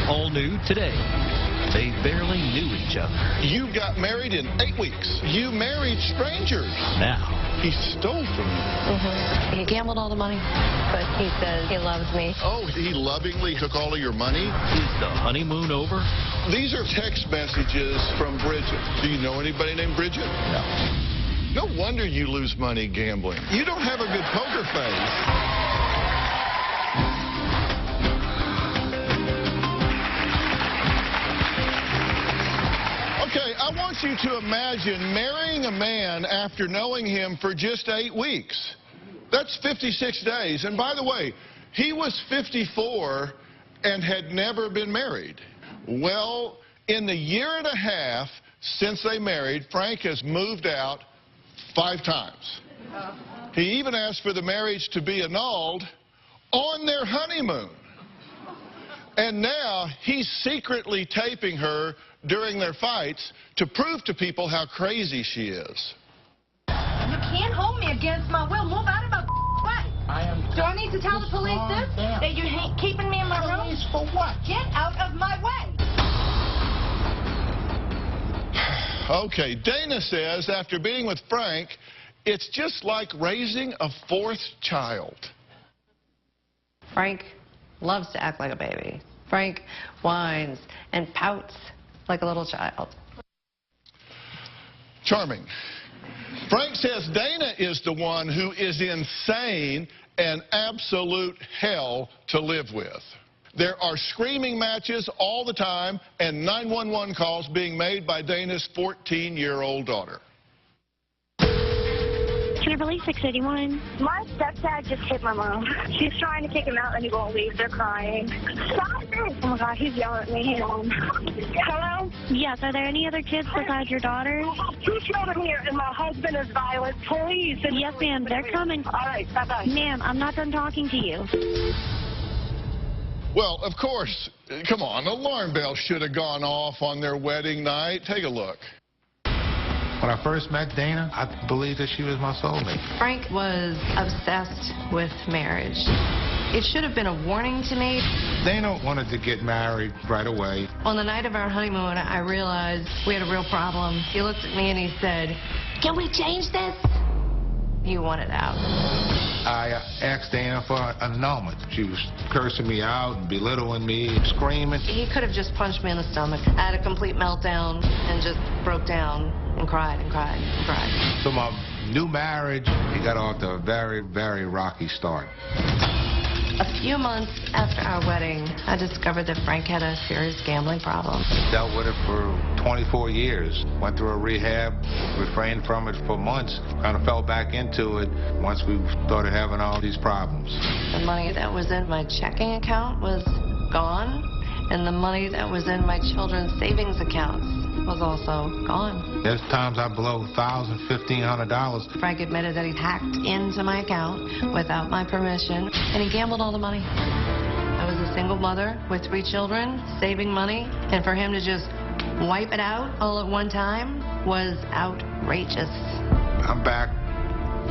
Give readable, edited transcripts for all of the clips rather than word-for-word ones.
All new today. They barely knew each other. You got married in 8 weeks. You married strangers. Now, he stole from you. He gambled all the money, but he says he loves me. Oh, he lovingly took all of your money? Is the honeymoon over? These are text messages from Bridget. Do you know anybody named Bridget? No. No wonder you lose money gambling. You don't have a good poker face. Okay, I want you to imagine marrying a man after knowing him for just 8 weeks. That's 56 days. And by the way, he was 54 and had never been married. Well, in the year and a half since they married, Frank has moved out 5 times. He even asked for the marriage to be annulled on their honeymoon. And now he's secretly taping her during their fights to prove to people how crazy she is. You can't hold me against my will. Move out of my way. Do I need to tell the police this? That you're keeping me in my room? Police for what? Get out of my way. Okay, Dana says after being with Frank, it's just like raising a 4th child. Frank loves to act like a baby. Frank whines and pouts like a little child. Charming. Frank says Dana is the one who is insane and absolute hell to live with. There are screaming matches all the time and 911 calls being made by Dana's 14-year-old daughter. Kimberly, 681. My stepdad just hit my mom. She's trying to kick him out and he won't leave. They're crying. Stop it! Oh my God, he's yelling at me. Hang on. Hello? Yes, are there any other kids besides your daughter? 2 children here and my husband is violent. Please. Yes, ma'am, they're coming. All right, bye-bye. Ma'am, I'm not done talking to you. Well, of course, come on, alarm bells should have gone off on their wedding night. Take a look. When I first met Dana, I believed that she was my soulmate. Frank was obsessed with marriage. It should have been a warning to me. Dana wanted to get married right away. On the night of our honeymoon, I realized we had a real problem. He looked at me and he said, "Can we change this?" He wanted out. I asked Dana for an annulment. She was cursing me out and belittling me, screaming. He could have just punched me in the stomach. I had a complete meltdown and just broke down and cried and cried and cried. So my new marriage, it got off to a very, very rocky start. A few months after our wedding, I discovered that Frank had a serious gambling problem. Dealt with it for 24 years. Went through a rehab, refrained from it for months. Kind of fell back into it once we started having all these problems. The money that was in my checking account was gone, and the money that was in my children's savings accounts was also gone. There's times I blow $1,000, $1,500. Frank admitted that he'd hacked into my account without my permission, and he gambled all the money. I was a single mother with 3 children, saving money, and for him to just wipe it out all at one time was outrageous. I'm back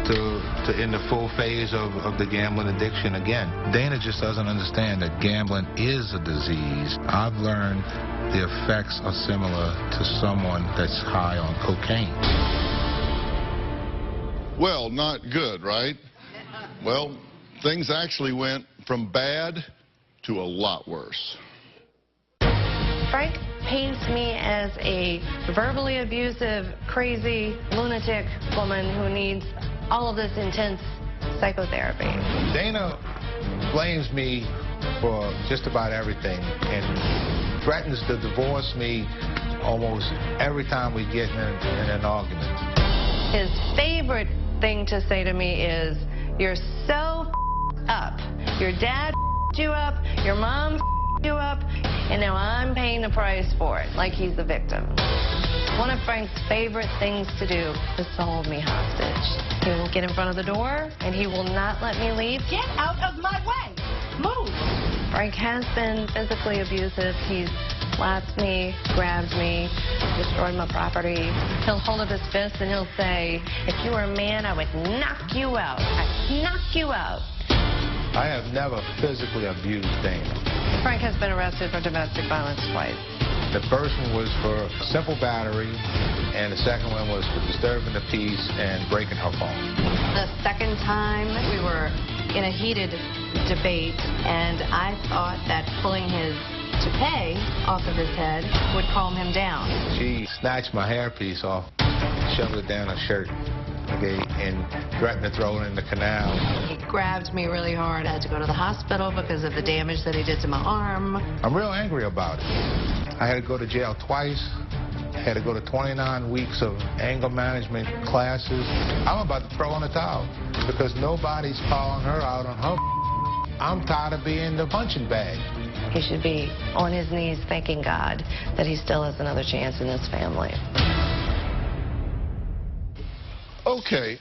to in the full phase of the gambling addiction again. Dana just doesn't understand that gambling is a disease. I've learned the effects are similar to someone that's high on cocaine. Well, not good, right? Well, things actually went from bad to a lot worse. Frank paints me as a verbally abusive, crazy, lunatic woman who needs all of this intense psychotherapy. Dana blames me for just about everything and threatens to divorce me almost every time we get in an argument. His favorite thing to say to me is, "You're so up. Your dad you up, your mom you up, and now I'm paying the price for it," like he's the victim. One of Frank's favorite things to do is to hold me hostage. He will get in front of the door, and he will not let me leave. Get out of my way. Move. Frank has been physically abusive. He's slapped me, grabbed me, destroyed my property. He'll hold up his fist and he'll say, "If you were a man, I would knock you out. I'd knock you out." I have never physically abused Dana. Frank has been arrested for domestic violence twice. The first one was for simple battery, and the second one was for disturbing the peace and breaking her phone. The second time, we were in a heated debate, and I thought that pulling his toupee off of his head would calm him down. She snatched my hairpiece off, shoved it down her shirt, okay, and threatened to throw it in the canal. He grabbed me really hard. I had to go to the hospital because of the damage that he did to my arm. I'm real angry about it. I had to go to jail twice. I had to go to 29 weeks of anger management classes. I'm about to throw in the towel because nobody's calling her out on her. I'm tired of being the punching bag. He should be on his knees thanking God that he still has another chance in this family. Okay,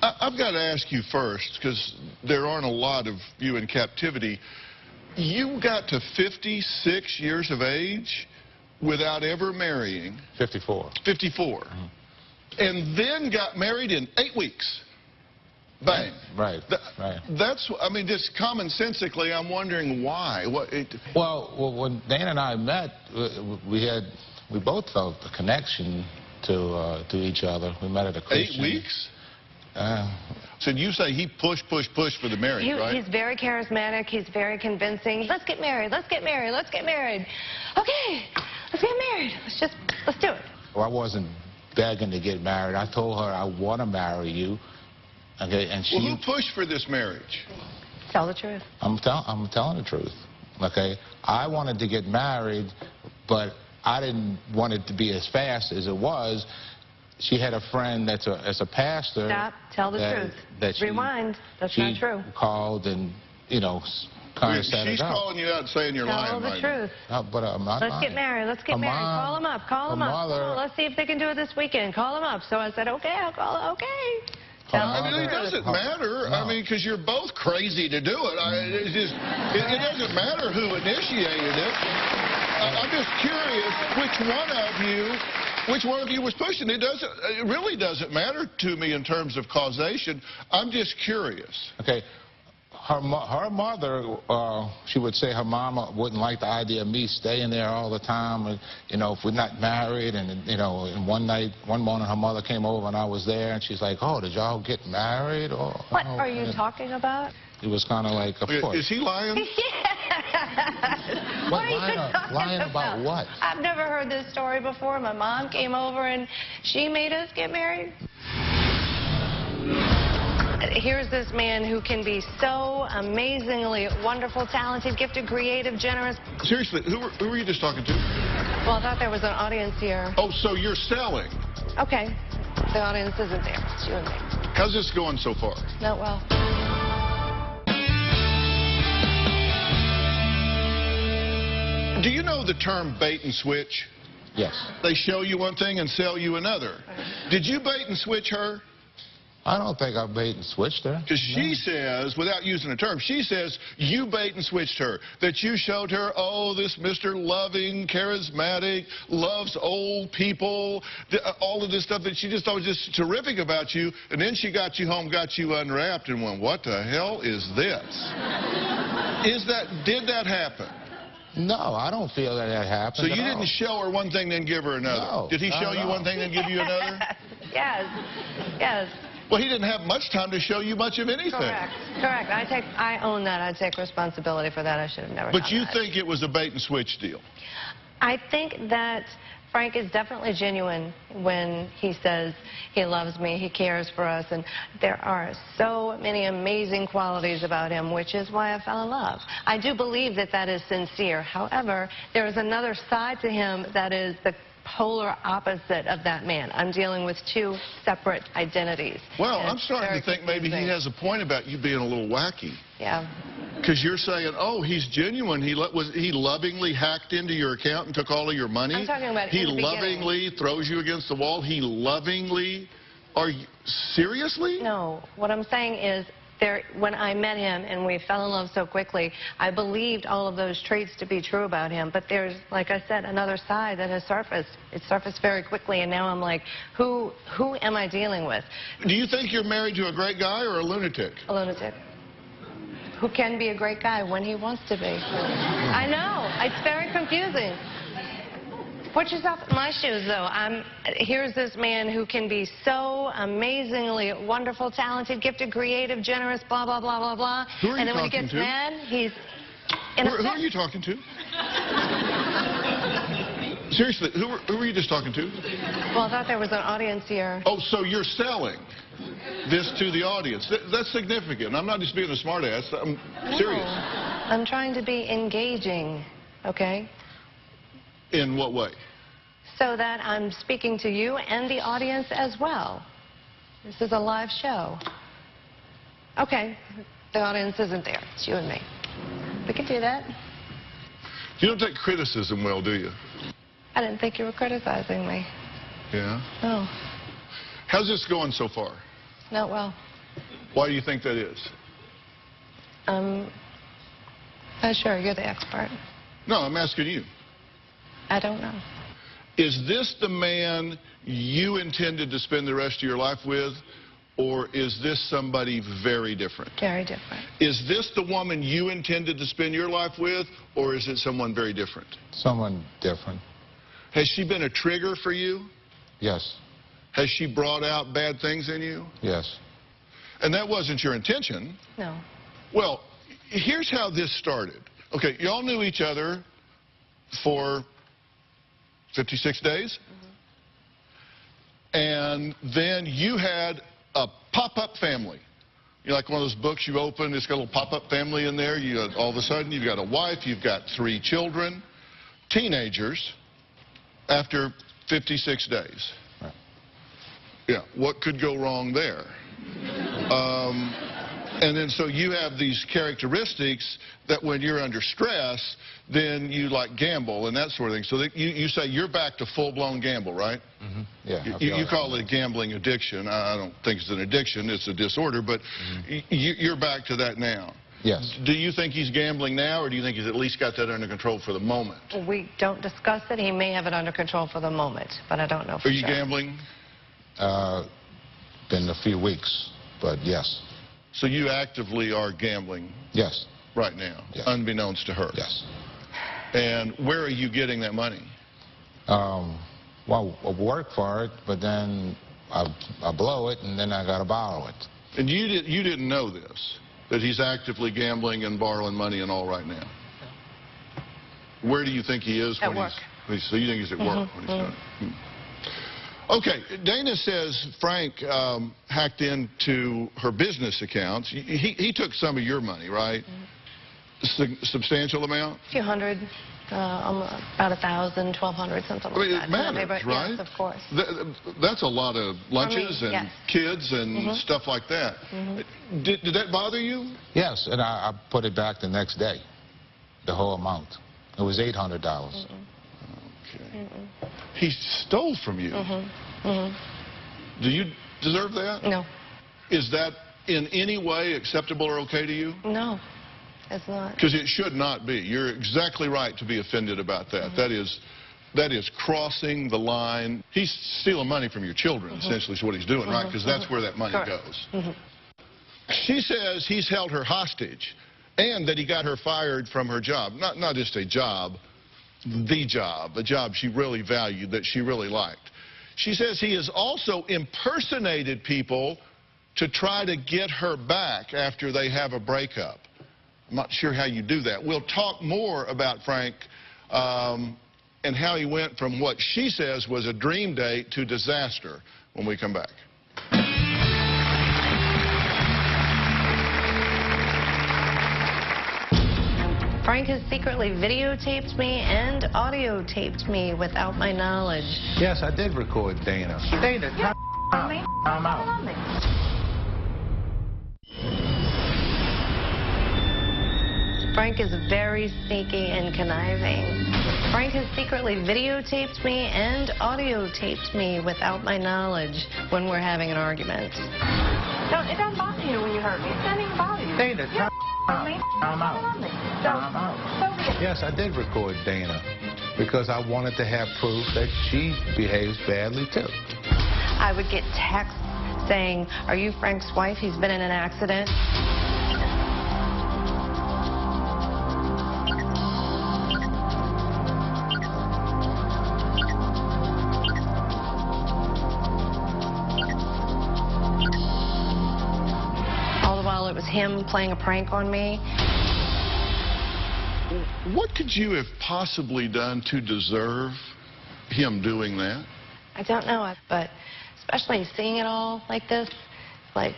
I've got to ask you first, because there aren't a lot of you in captivity. You got to 56 years of age without ever marrying. 54. 54. Mm-hmm. And then got married in 8 weeks. Bang. Right, right. That's, I mean, just commonsensically, I'm wondering why. Well, when Dana and I met, we both felt a connection to each other. We met at a Christian. 8 weeks? So you say he pushed for the marriage, right? He's very charismatic. He's very convincing. Let's get married. Let's get married. Let's get married. Okay, let's get married. Let's do it. Well, I wasn't begging to get married. I told her I want to marry you. Okay, and she. Well, who pushed for this marriage? Tell the truth. I'm telling the truth. Okay, I wanted to get married, but I didn't want it to be as fast as it was. She had a friend that's a pastor. Stop. Tell the truth. Rewind. That's not true. She called and, you know, kind of set it up. She's calling you out and saying you're lying. Tell the truth. But I'm not lying. Let's get married. Let's get married. Call him up. Call him up. Let's see if they can do it this weekend. Call him up. So I said, okay, I'll call him. Okay. I mean, it doesn't matter. No. I mean, because you're both crazy to do it. It doesn't matter who initiated it. I'm just curious which one of you was pushing. It really doesn't matter to me in terms of causation. I'm just curious. Okay. Her mother, she would say her mama wouldn't like the idea of me staying there all the time, and, you know, if we're not married. And, you know, and one morning her mother came over and I was there, and she's like, oh, did y'all get married? Or what are you talking about? It was kind of like a push. Is he lying? Yes. What, lying about what? I've never heard this story before. My mom came over and she made us get married. Here's this man who can be so amazingly wonderful, talented, gifted, creative, generous. Seriously, who were you just talking to? Well, I thought there was an audience here. Oh, so you're selling? Okay. The audience isn't there. It's you and me. How's this going so far? Not well. Do you know the term bait and switch? Yes. They show you one thing and sell you another. Did you bait and switch her? I don't think I bait and switched her. Because she says, without using a term, she says you bait and switched her. That you showed her, oh, this Mr. Loving, charismatic, loves old people, all of this stuff that she just thought was just terrific about you. And then she got you home, got you unwrapped, and went, what the hell is this? Did that happen? No, I don't feel that happened. So you didn't show her one thing, then give her another? No. Did he show you one thing, then give you another? Yes. Yes. Well, he didn't have much time to show you much of anything. Correct. I own that. I take responsibility for that. I should have never done that. But you think it was a bait and switch deal? I think that Frank is definitely genuine when he says he loves me, he cares for us, and there are so many amazing qualities about him, which is why I fell in love. I do believe that that is sincere. However, there is another side to him that is the polar opposite of that man. I'm dealing with two separate identities. Well, I'm starting to think maybe he has a point about you being a little wacky. Yeah. Because you're saying, oh, he's genuine. He lovingly hacked into your account and took all of your money. I'm talking about he lovingly throws you against the wall. He lovingly. Are you seriously? No. What I'm saying is, when I met him and we fell in love so quickly, I believed all of those traits to be true about him. But there's, like I said, another side that has surfaced. It surfaced very quickly, and now I'm like, who am I dealing with? Do you think you're married to a great guy or a lunatic? A lunatic. who can be a great guy when he wants to be. I know. It's very confusing. Put yourself in my shoes, though. Here's this man who can be so amazingly wonderful, talented, gifted, creative, generous, blah, blah, blah, blah, blah. Who are you and then when he talking gets to? mad, he's in Who are you talking to? Seriously, who were you just talking to? Well, I thought there was an audience here. Oh, so you're selling this to the audience. That's significant. I'm not just being a smartass. I'm serious. No. I'm trying to be engaging, okay? In what way? So that I'm speaking to you and the audience as well. This is a live show. Okay, the audience isn't there. It's you and me. We can do that. You don't take criticism well, do you? I didn't think you were criticizing me. Yeah? No, How's this going so far? not well. Why do you think that is? Not sure. You're the expert. No, I'm asking you. I don't know. Is this the man you intended to spend the rest of your life with, or is this somebody very different? Very different. Is this the woman you intended to spend your life with, or is it someone very different? Someone different. Has she been a trigger for you? Yes. Has she brought out bad things in you? Yes. And that wasn't your intention. No. Well, here's how this started. Okay, y'all knew each other for 56 days. And then you had a pop-up family. You know, like one of those books you open, it's got a little pop-up family in there. All of a sudden, you've got a wife, you've got 3 children, teenagers, after 56 days. Right. Yeah, what could go wrong there? And then so you have these characteristics that when you're under stress, then you like gamble and that sort of thing. So that you say you're back to full-blown gamble, right? Mm-hmm. Yeah. You call it a gambling addiction. I don't think it's an addiction. It's a disorder. But you're back to that now. Yes. Do you think he's gambling now, or do you think he's at least got that under control for the moment? We don't discuss it. He may have it under control for the moment, but I don't know for Are you sure. gambling? Been a few weeks, but yes. So you actively are gambling Yes. right now, Yes. unbeknownst to her. Yes. And where are you getting that money? Well, I work for it, but then I blow it, and then I got to borrow it. And you didn't know this, that he's actively gambling and borrowing money and all right now? Where do you think he is? At when work. So you think he's at work when he's done? Okay, Dana says Frank hacked into her business accounts. He took some of your money, right? Substantial amount? A few hundred, about 1,000, 1,200, something like that. It matters, right? Yes, of course. That's a lot of lunches and yes. kids and stuff like that. Did that bother you? Yes, and I put it back the next day, the whole amount. It was $800. Okay. He stole from you. Do you deserve that? No. Is that in any way acceptable or okay to you? No, it's not. Because it should not be. You're exactly right to be offended about that. That is crossing the line. He's stealing money from your children, essentially, is what he's doing, right? Because that's where that money goes. She says he's held her hostage and that he got her fired from her job. Not just a job, the job, a job she really valued, that she really liked. She says he has also impersonated people to try to get her back after they have a breakup. I'm not sure how you do that. We'll talk more about Frank and how he went from what she says was a dream date to disaster when we come back. Frank has secretly videotaped me and audio taped me without my knowledge. Yes, I did record Dana. Dana, I'm out. Frank is very sneaky and conniving. Frank has secretly videotaped me and audio taped me without my knowledge when we're having an argument. It doesn't bother you when you hurt me. It doesn't even bother you. Dana, I'm out. Yes, I did record Dana because I wanted to have proof that she behaves badly too. I would get texts saying, "Are you Frank's wife? He's been in an accident." him playing a prank on me. What could you have possibly done to deserve him doing that? I don't know, but especially seeing it all like this, like,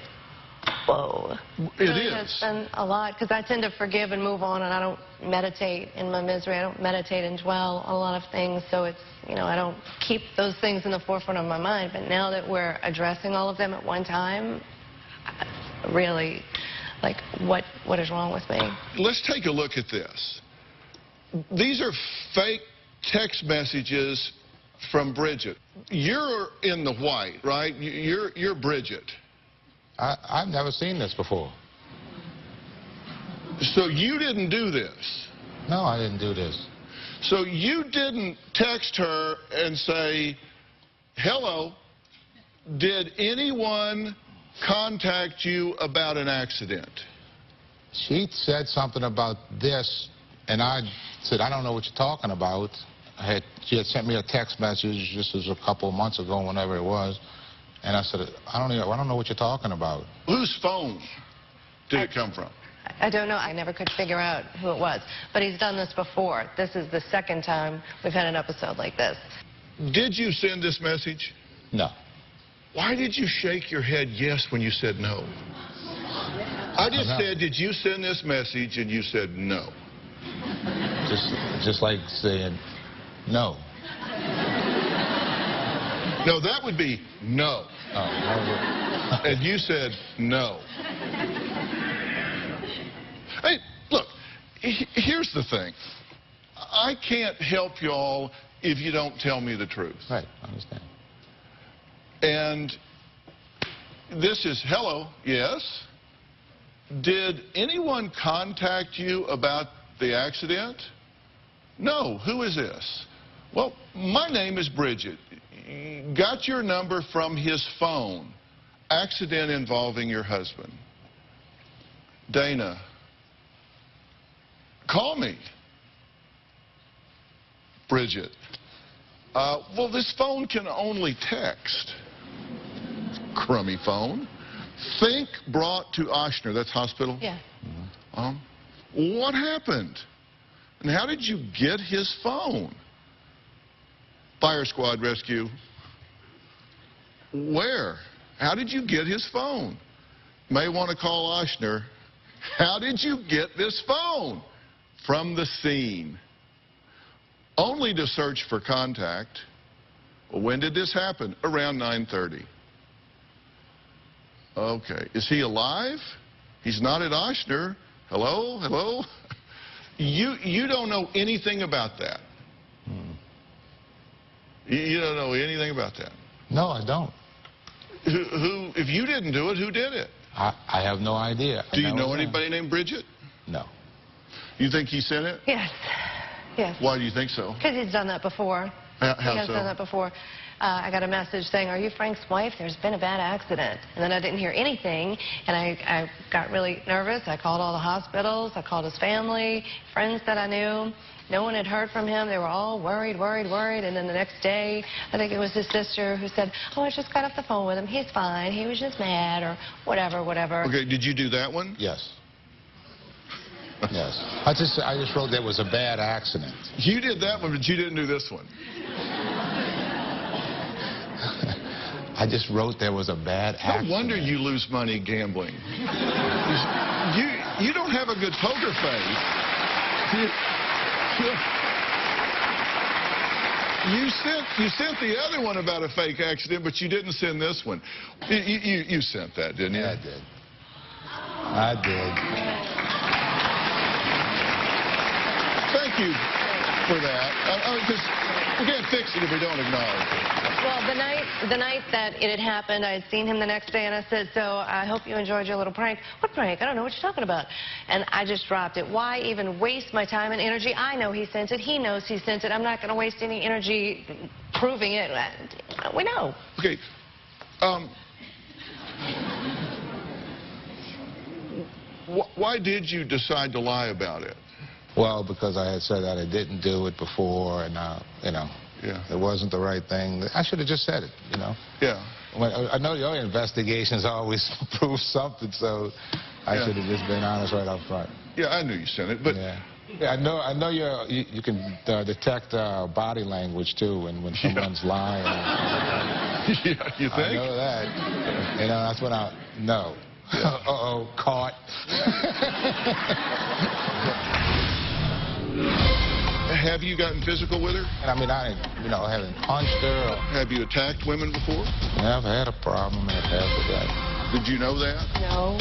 whoa. It really is. Has been a lot, because I tend to forgive and move on, and I don't meditate in my misery. I don't meditate and dwell on a lot of things, so it's, you know, I don't keep those things in the forefront of my mind. But now that we're addressing all of them at one time, really, like, what is wrong with me? Let's take a look at this. These are fake text messages from Bridget. You're in the white, right? You're Bridget. I've never seen this before. So you didn't do this? No, I didn't do this. So you didn't text her and say, hello, did anyone contact you about an accident? She said something about this, and I said, I don't know what you're talking about. She had sent me a text message, this was a couple of months ago, whenever it was, and I said, I don't know what you're talking about. Whose phone did it come from? I don't know. I never could figure out who it was. But he's done this before. This is the second time we've had an episode like this. Did you send this message? No. Why did you shake your head yes when you said no? I just said, did you send this message? And you said no. Just like saying no. No, that would be no. Oh, And you said no. Hey, look, here's the thing. I can't help y'all if you don't tell me the truth. right, I understand. And this is, hello, yes. Did anyone contact you about the accident? No. Who is this? Well, my name is Bridget. Got your number from his phone. Accident involving your husband. Dana, call me. Bridget. Well, this phone can only text. Crummy phone. Think brought to Ochsner. That's hospital? Yeah. What happened? And how did you get his phone? Fire squad rescue. Where? How did you get his phone? May want to call Ochsner. How did you get this phone? From the scene. Only to search for contact. Well, when did this happen? Around 9:30. Okay. Is he alive? He's not at Ochsner. Hello? Hello? You don't know anything about that. You don't know anything about that. No, I don't. Who? If you didn't do it, who did it? I have no idea. Do you know anybody named Bridget? No. You think he sent it? Yes. Yes. Why do you think so? Because he's done that before. How He has so? done that before. I got a message saying, are you Frank's wife? There's been a bad accident. And then I didn't hear anything, and I got really nervous. I called all the hospitals. I called his family, friends that I knew. No one had heard from him. They were all worried. And then the next day, I think it was his sister who said, oh, I just got off the phone with him. He's fine. He was just mad, or whatever. Okay, did you do that one? Yes. Yes. I just wrote there was a bad accident. You did that one, but you didn't do this one. I just wrote there was a bad accident. No wonder you lose money gambling. You don't have a good poker face. You sent the other one about a fake accident, but you didn't send this one. You sent that, didn't you? Yeah, I did. I did. Thank you for that. Because we can't fix it if we don't acknowledge it. Well, the night that it had happened, I had seen him the next day, and I said, so I hope you enjoyed your little prank. What prank? I don't know what you're talking about. And I just dropped it. Why even waste my time and energy? I know he sent it. He knows he sent it. I'm not going to waste any energy proving it. We know. Okay. Why did you decide to lie about it? Well, because I had said that I didn't do it before, and, you know, it wasn't the right thing. I should have just said it, you know. Yeah. I know your investigations always prove something, so I should have just been honest right up front. Yeah, I knew you sent it, but... Yeah. Yeah, I know you can detect body language, too, when someone's lying. Yeah, you think? I know that. You know, that's when I know. Yeah. Uh-oh, caught. Have you gotten physical with her? I mean, I haven't punched her. Or... Have you attacked women before? Yeah, I've had a problem in the past with that. Did you know that? No.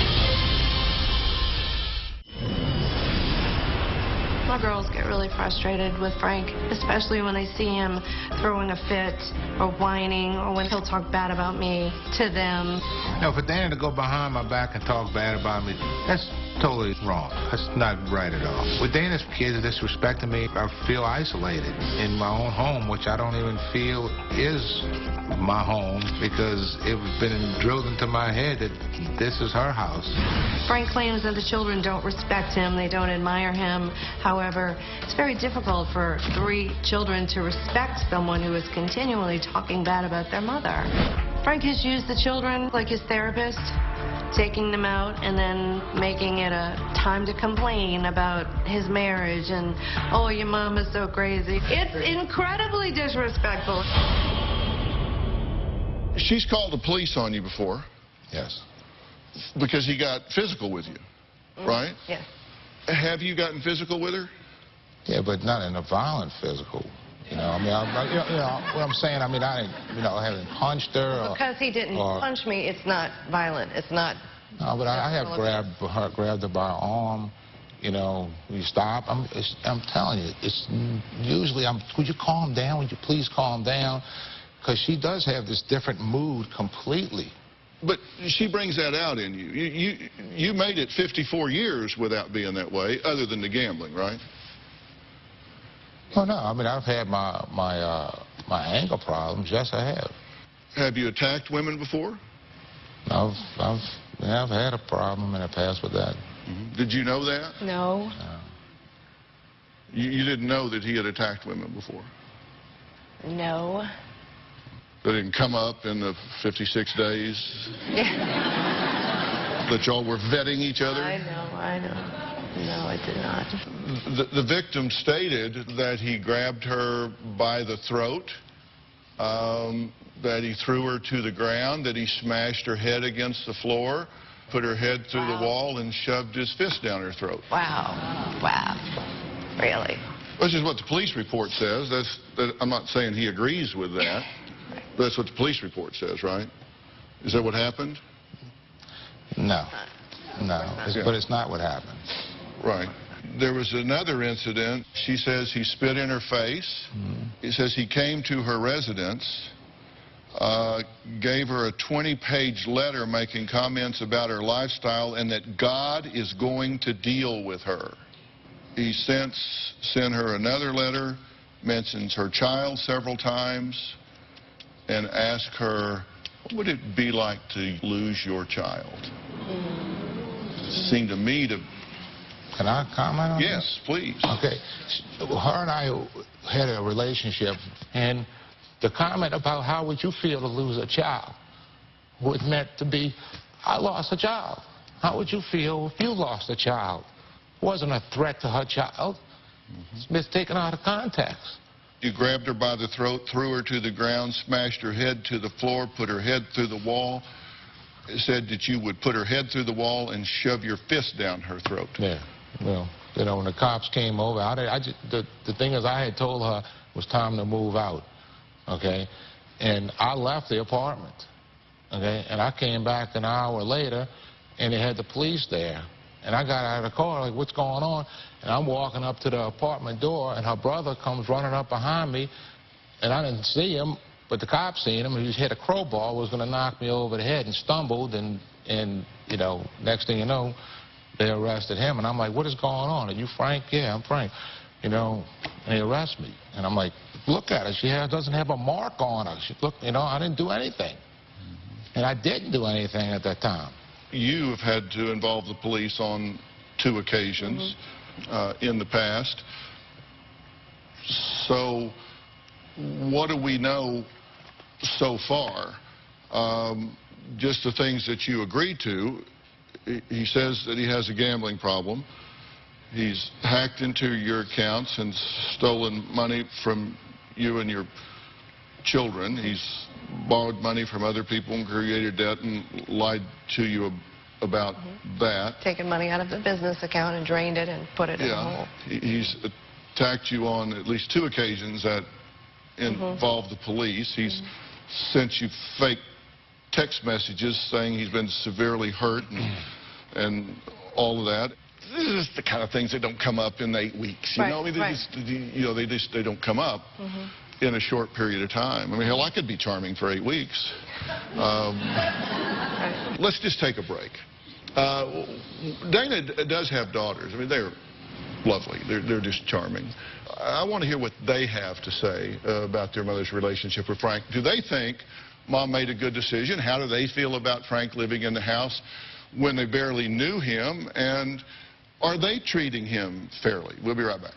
My girls get really frustrated with Frank, especially when they see him throwing a fit or whining or when he'll talk bad about me to them. No, for Dana to go behind my back and talk bad about me, that's totally wrong. That's not right at all. With Dana's kids disrespecting me, I feel isolated in my own home, which I don't even feel is my home because it's been drilled into my head that this is her house. Frank claims that the children don't respect him, they don't admire him. However, it's very difficult for 3 children to respect someone who is continually talking bad about their mother. Frank has used the children like his therapist, taking them out and then making it a time to complain about his marriage and, oh, your mom is so crazy. It's incredibly disrespectful. She's called the police on you before. Yes. Because he got physical with you, right? Yes. Have you gotten physical with her? Yeah, but not in a violent physical. You know, I mean, what I'm saying, I mean, I haven't punched her. Because he didn't punch me, it's not violent. It's not. No, but I have grabbed her by her arm. You know, you stop. I'm telling you, it's usually, would you calm down? Would you please calm down? Because she does have this different mood completely. But she brings that out in you. You made it 54 years without being that way, other than the gambling, right? Oh, no, I mean, I've had my anger problems. Yes, I have. Have you attacked women before? I've had a problem in the past with that. Mm-hmm. Did you know that? No. You didn't know that he had attacked women before? No. That didn't come up in the 56 days? Yeah. That y'all were vetting each other? I know. No, I did not. The victim stated that he grabbed her by the throat, that he threw her to the ground, that he smashed her head against the floor, put her head through the wall, and shoved his fist down her throat. Wow. Wow. Really? This is what the police report says. I'm not saying he agrees with that. But that's what the police report says, right? Is that what happened? No. But it's not what happened. Right. There was another incident. She says he spit in her face. Mm-hmm. He says he came to her residence, gave her a 20-page letter making comments about her lifestyle and that God is going to deal with her. He since sent her another letter, mentions her child several times, and asked her, what would it be like to lose your child? It seemed to me to... Can I comment on yes, this? Please. Okay. Her and I had a relationship, and the comment about how would you feel to lose a child was meant to be, I lost a child. How would you feel if you lost a child? It wasn't a threat to her child. It's been taken out of context. You grabbed her by the throat, threw her to the ground, smashed her head to the floor, put her head through the wall. It said that you would put her head through the wall and shove your fist down her throat. Yeah. Well, you know, when the cops came over, the thing is, I had told her it was time to move out, okay? And I left the apartment, okay? And I came back an hour later, and they had the police there. And I got out of the car, like, what's going on? And I'm walking up to the apartment door, and her brother comes running up behind me, and I didn't see him, but the cops seen him, and he hit a crowbar, was going to knock me over the head, and stumbled, and you know, next thing you know, they arrested him, and I'm like, what is going on? Are you Frank? Yeah, I'm Frank. You know, and they arrest me. And I'm like, look at her. She doesn't have a mark on her. Look, you know, I didn't do anything. And I didn't do anything at that time. You have had to involve the police on 2 occasions in the past. So what do we know so far? Just the things that you agreed to. he says that he has a gambling problem. He's hacked into your accounts and stolen money from you and your children. He's borrowed money from other people and created debt and lied to you about that. Taken money out of the business account and drained it and put it in a hole. He's attacked you on at least 2 occasions that involve the police. He's sent you fake text messages saying he's been severely hurt and all of that. This is the kind of things that don't come up in 8 weeks. You know, I mean, they don't come up in a short period of time. I mean, hell, I could be charming for 8 weeks. Let's just take a break. Dana does have daughters. I mean, they're lovely. They're just charming. I want to hear what they have to say about their mother's relationship with Frank. Do they think Mom made a good decision? How do they feel about Frank living in the house when they barely knew him? And are they treating him fairly? We'll be right back.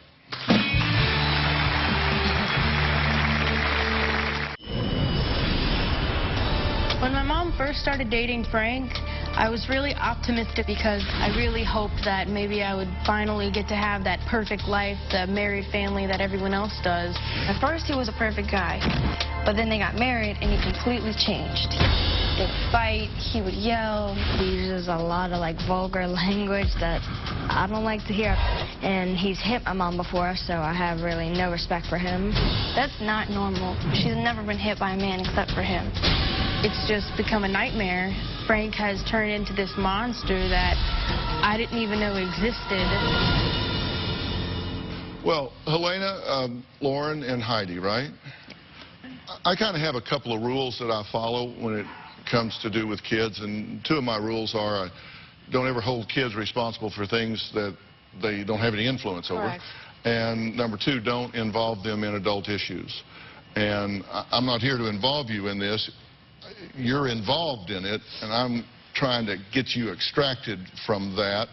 When my mom first started dating Frank, I was really optimistic because I really hoped that maybe I would finally get to have that perfect life, the married family that everyone else does. At first, he was a perfect guy, but then they got married and he completely changed. They would fight, he would yell. He uses a lot of vulgar language that I don't like to hear. And he's hit my mom before, so I have really no respect for him. That's not normal. She's never been hit by a man except for him. It's just become a nightmare. Frank has turned into this monster that I didn't even know existed. Well, Helena, Lauren, and Heidi, right? I kind of have a couple of rules that I follow when it comes to do with kids, and 2 of my rules are I don't ever hold kids responsible for things that they don't have any influence over. Correct. And number 2, don't involve them in adult issues. And I'm not here to involve you in this. You're involved in it, and I'm trying to get you extracted from that.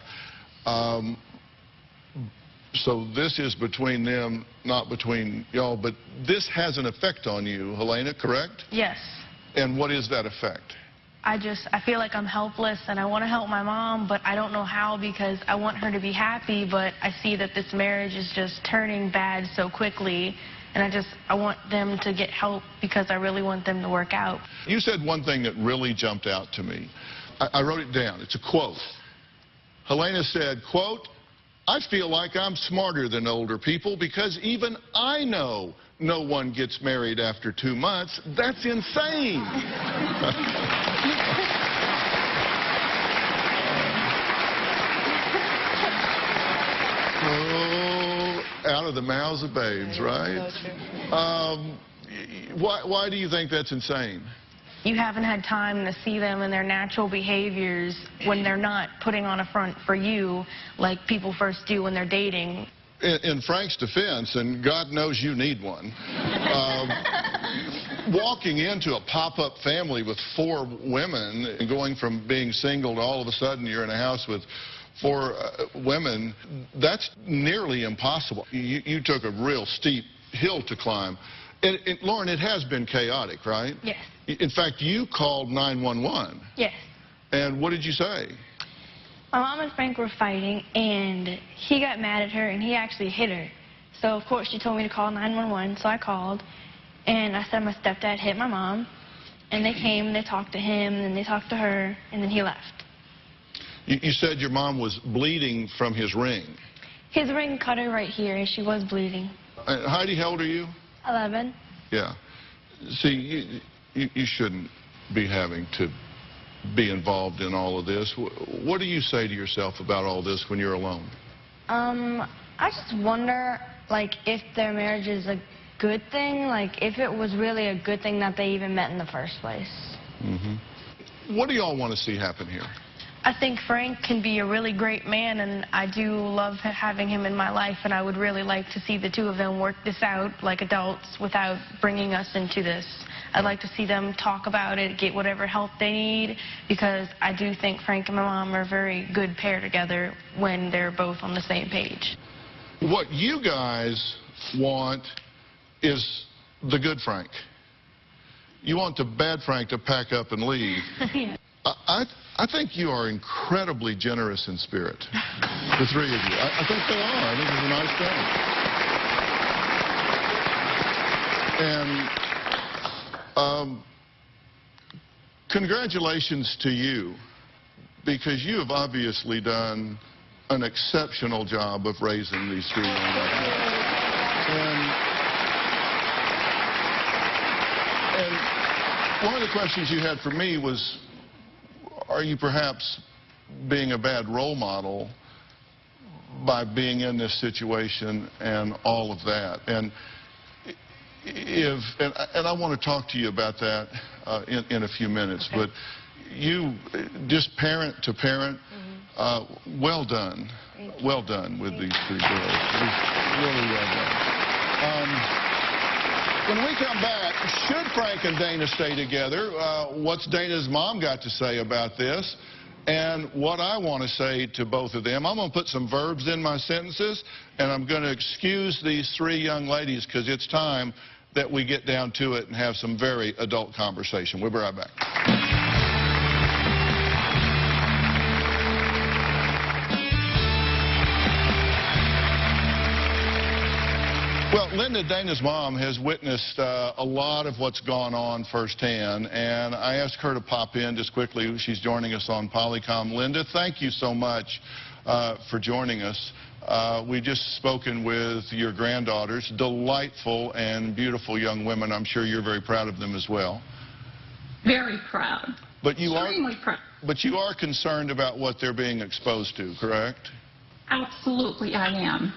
So this is between them, not between y'all, but this has an effect on you, Helena, correct? Yes. And what is that effect? I feel like I'm helpless and I want to help my mom, but I don't know how because I want her to be happy, but I see that this marriage is just turning bad so quickly. And I want them to get help because I really want them to work out. You said one thing that really jumped out to me. I wrote it down. It's a quote. Helena said, quote, "I feel like I'm smarter than older people because even I know no one gets married after 2 months. That's insane." Out of the mouths of babes, right? So true. Why do you think that's insane? You haven't had time to see them in their natural behaviors when they're not putting on a front for you like people first do when they're dating. In Frank's defense, and God knows you need one, walking into a pop-up family with 4 women and going from being single to all of a sudden you're in a house with 4 women, that's nearly impossible. You took a real steep hill to climb. And Lauren, it has been chaotic, right? Yes. In fact, you called 911. Yes. And what did you say? My mom and Frank were fighting, and he got mad at her, and he actually hit her. So, of course, she told me to call 911, so I called. And I said my stepdad hit my mom. And they came, and they talked to him, and then they talked to her, and then he left. You said your mom was bleeding from his ring. His ring cut her right here, and she was bleeding. Heidi, how old are you? 11. Yeah. See, you shouldn't be having to be involved in all of this. What do you say to yourself about all this when you're alone? I just wonder, if their marriage is a good thing, if it was really a good thing that they even met in the first place. Mm-hmm. What do y'all want to see happen here? I think Frank can be a really great man, and I do love having him in my life, and I would really like to see the 2 of them work this out like adults without bringing us into this. I'd like to see them talk about it, get whatever help they need, because I do think Frank and my mom are a very good pair together when they're both on the same page. What you guys want is the good Frank. You want the bad Frank to pack up and leave. Yeah. I think you are incredibly generous in spirit, the three of you. I think they are. I think it's a nice thing. And congratulations to you, because you have obviously done an exceptional job of raising these three young ladies. And one of the questions you had for me was, are you perhaps being a bad role model by being in this situation and all of that? And I want to talk to you about that in a few minutes. Okay. But you, just parent to parent, well done. Well done with these three girls. Really well done. When we come back, should Frank and Dana stay together? What's Dana's mom got to say about this? And what I want to say to both of them, I'm going to put some verbs in my sentences, and I'm going to excuse these three young ladies because it's time that we get down to it and have some very adult conversation. We'll be right back. Well, Linda, Dana's mom, has witnessed a lot of what's gone on firsthand, and I asked her to pop in just quickly. She's joining us on Polycom. Linda, thank you so much for joining us. We've just spoken with your granddaughters, delightful and beautiful young women. I'm sure you're very proud of them as well. Very proud. But you Extremely proud. But you are concerned about what they're being exposed to, correct? Absolutely, I am.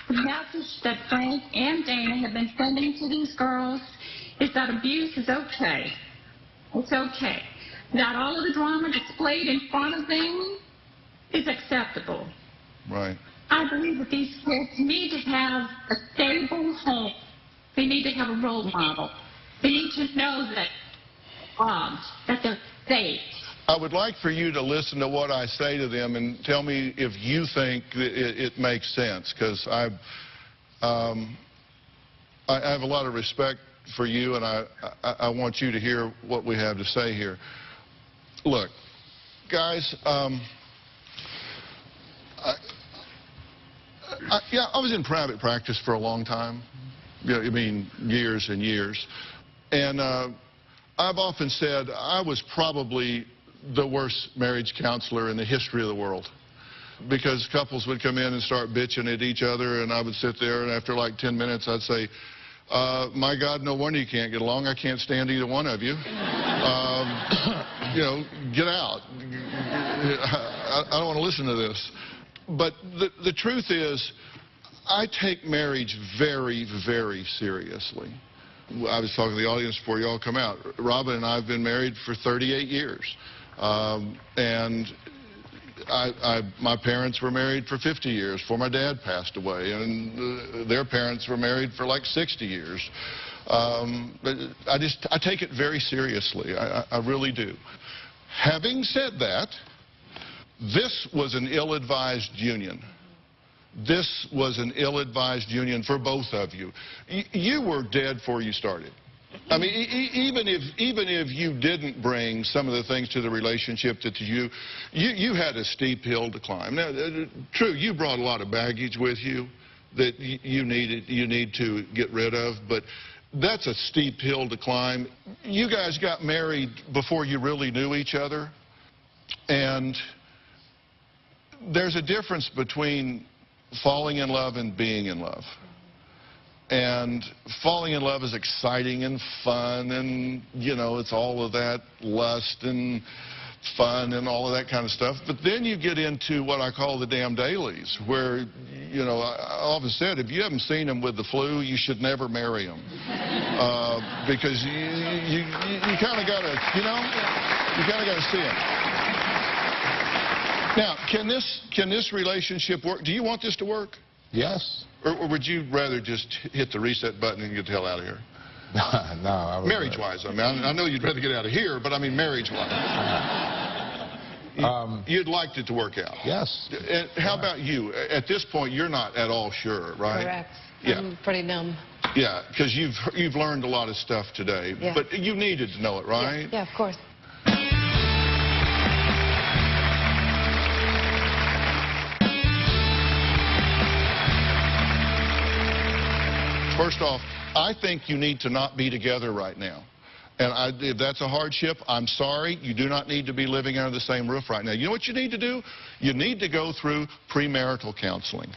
The message that Frank and Dana have been sending to these girls is that abuse is okay. It's okay. That all of the drama displayed in front of them is acceptable. Right. I believe that these kids need to have a stable home. They need to have a role model. They need to know that they're safe. I would like for you to listen to what I say to them and tell me if you think that it makes sense, because I have a lot of respect for you, and I want you to hear what we have to say here. Look, guys, yeah, I was in private practice for a long time. I mean, years and years. And I've often said I was probably the worst marriage counselor in the history of the world, because couples would come in and start bitching at each other, and I would sit there, and after like 10 minutes I'd say, my God, no wonder you can't get along. I can't stand either one of you. You know, get out. I don't want to listen to this. But the truth is, I take marriage very, very seriously. I was talking to the audience before you all come out. Robin and I have been married for 38 years. And my parents were married for 50 years before my dad passed away, and their parents were married for like 60 years. But I take it very seriously. I really do. Having said that, this was an ill-advised union. This was an ill-advised union for both of you. You were dead before you started. I mean, even if you didn't bring some of the things to the relationship that you had a steep hill to climb. Now, true, you brought a lot of baggage with you that you need to get rid of, but that's a steep hill to climb. You guys got married before you really knew each other, and there's a difference between falling in love and being in love. And falling in love is exciting and fun, and, you know, it's all of that lust and fun and all of that kind of stuff. But then you get into what I call the damn dailies, where, you know, I often said, if you haven't seen them with the flu, you should never marry them. Because you kind of got to, you know, you kind of got to see them. Now, can this relationship work? Do you want this to work? Yes. Or would you rather just hit the reset button and get the hell out of here? No. Marriage-wise, I mean, I know you'd rather get out of here, but I mean marriage-wise. You'd like it to work out? Yes. And how about you? At this point, you're not at all sure, right? Correct. Yeah. I'm pretty numb. Yeah, because you've learned a lot of stuff today. Yeah. But you needed to know it, right? Yeah, of course. First off, I think you need to not be together right now. And if that's a hardship, I'm sorry. You do not need to be living under the same roof right now. You know what you need to do? You need to go through premarital counseling.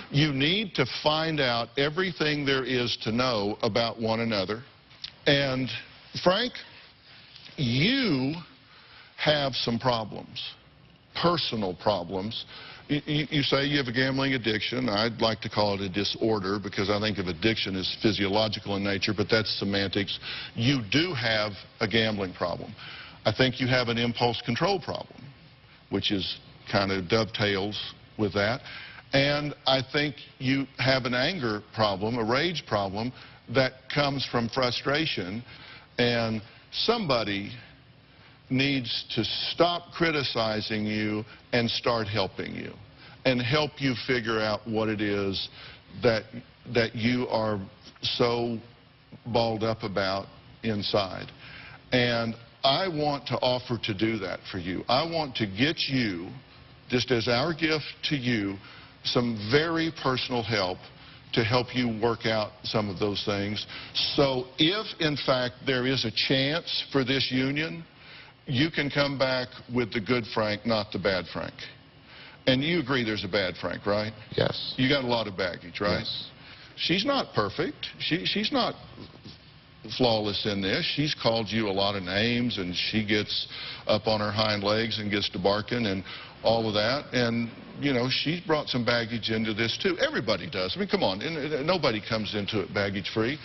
You need to find out everything there is to know about one another. And, Frank, you have some problems, personal problems. You say you have a gambling addiction. I'd like to call it a disorder because I think of addiction as physiological in nature, but that's semantics. You do have a gambling problem. I think you have an impulse control problem, which is kind of dovetails with that. And I think you have an anger problem, a rage problem that comes from frustration. And somebody needs to stop criticizing you and start helping you and help you figure out what it is that you are so balled up about inside. And I want to offer to do that for you. I want to get you, just as our gift to you, some very personal help to help you work out some of those things. So if, in fact, there is a chance for this union, you can come back with the good Frank, not the bad Frank. And you agree there's a bad Frank, right? Yes. You got a lot of baggage, right? Yes. She's not perfect. She's not flawless in this. She's called you a lot of names, and she gets up on her hind legs and gets to barking and all of that. And, you know, she's brought some baggage into this, too. Everybody does. I mean, come on. Nobody comes into it baggage-free.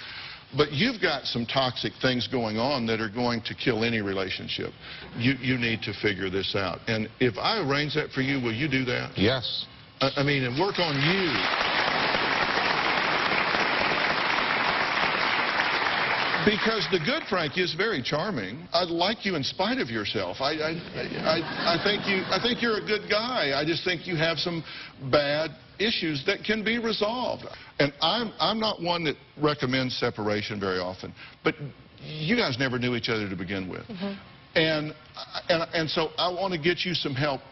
But you've got some toxic things going on that are going to kill any relationship. You need to figure this out. And if I arrange that for you, will you do that? Yes. I mean, and work on you. Because the good Frank is very charming. I like you in spite of yourself. I think you're a good guy. I just think you have some bad issues that can be resolved. And I'm not one that recommends separation very often, but you guys never knew each other to begin with. And so I want to get you some help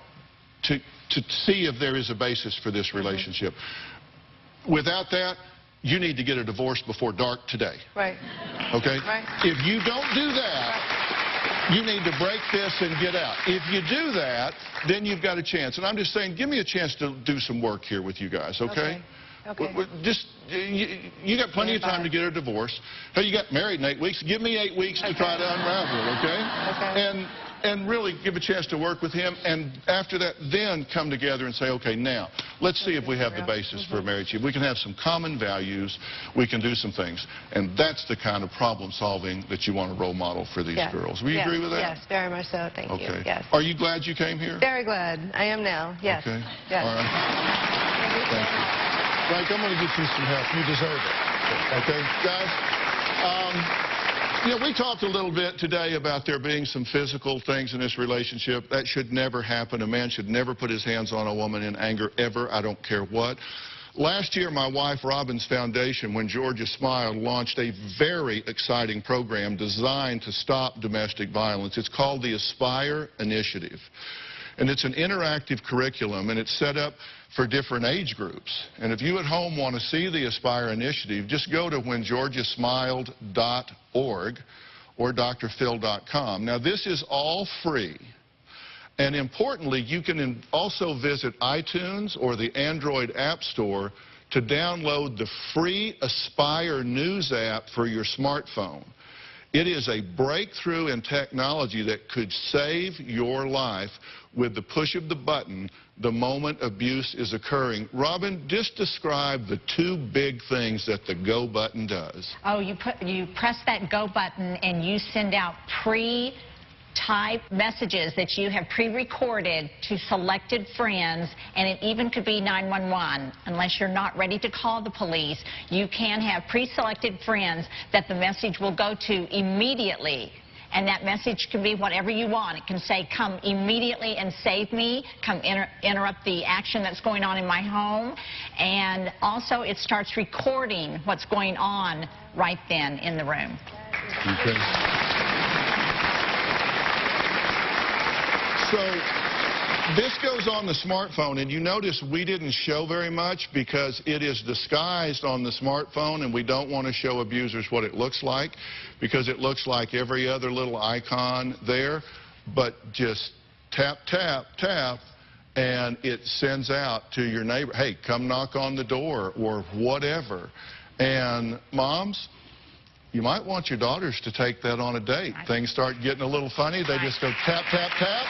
to see if there is a basis for this relationship. Without that, you need to get a divorce before dark today. Right. Okay? Right. If you don't do that, you need to break this and get out. If you do that, then you've got a chance. And I'm just saying, give me a chance to do some work here with you guys, okay? Okay. Just, you got plenty of time to get a divorce. Hey, you got married in 8 weeks. Give me 8 weeks to try to unravel it, okay? Okay. And really give a chance to work with him. And after that, then come together and say, okay, now, let's see if we have the basis for a marriage. If we can have some common values, we can do some things. And that's the kind of problem solving that you want to role model for these girls. Will you agree with that? Yes, very much so. Thank you. Yes. Are you glad you came here? Very glad. I am now. Yes. Okay. Yes. All right. Thank you. Frank, I'm going to get you some help. You deserve it. Okay, guys? You know, we talked a little bit today about there being some physical things in this relationship. That should never happen. A man should never put his hands on a woman in anger, ever. I don't care what. Last year, my wife Robin's foundation, When Georgia Smiled, launched a very exciting program designed to stop domestic violence. It's called the Aspire Initiative. And it's an interactive curriculum, and it's set up for different age groups. And if you at home want to see the Aspire Initiative, just go to whengeorgiasmiled.org or drphil.com. Now, this is all free. And importantly, you can also visit iTunes or the Android App Store to download the free Aspire News app for your smartphone. It is a breakthrough in technology that could save your life with the push of the button the moment abuse is occurring. Robin, just describe the two big things that the go button does. Oh, you press that go button and you send out pre-typed messages that you have pre-recorded to selected friends, and it even could be 911. Unless you're not ready to call the police, you can have pre-selected friends that the message will go to immediately. And that message can be whatever you want. It can say, come immediately and save me, come interrupt the action that's going on in my home. And also it starts recording what's going on right then in the room. Okay. So This goes on the smartphone, and you notice we didn't show very much because it is disguised on the smartphone, and we don't want to show abusers what it looks like because it looks like every other little icon there, but just tap, tap, tap, and it sends out to your neighbor, hey, come knock on the door or whatever. And moms, you might want your daughters to take that on a date. Things start getting a little funny. They just go tap, tap, tap,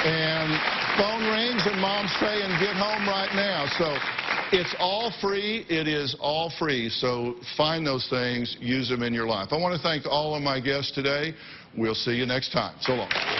and phone rings and moms say, and get home right now. So it's all free. It is all free. So find those things, use them in your life. I want to thank all of my guests today. We'll see you next time. So long.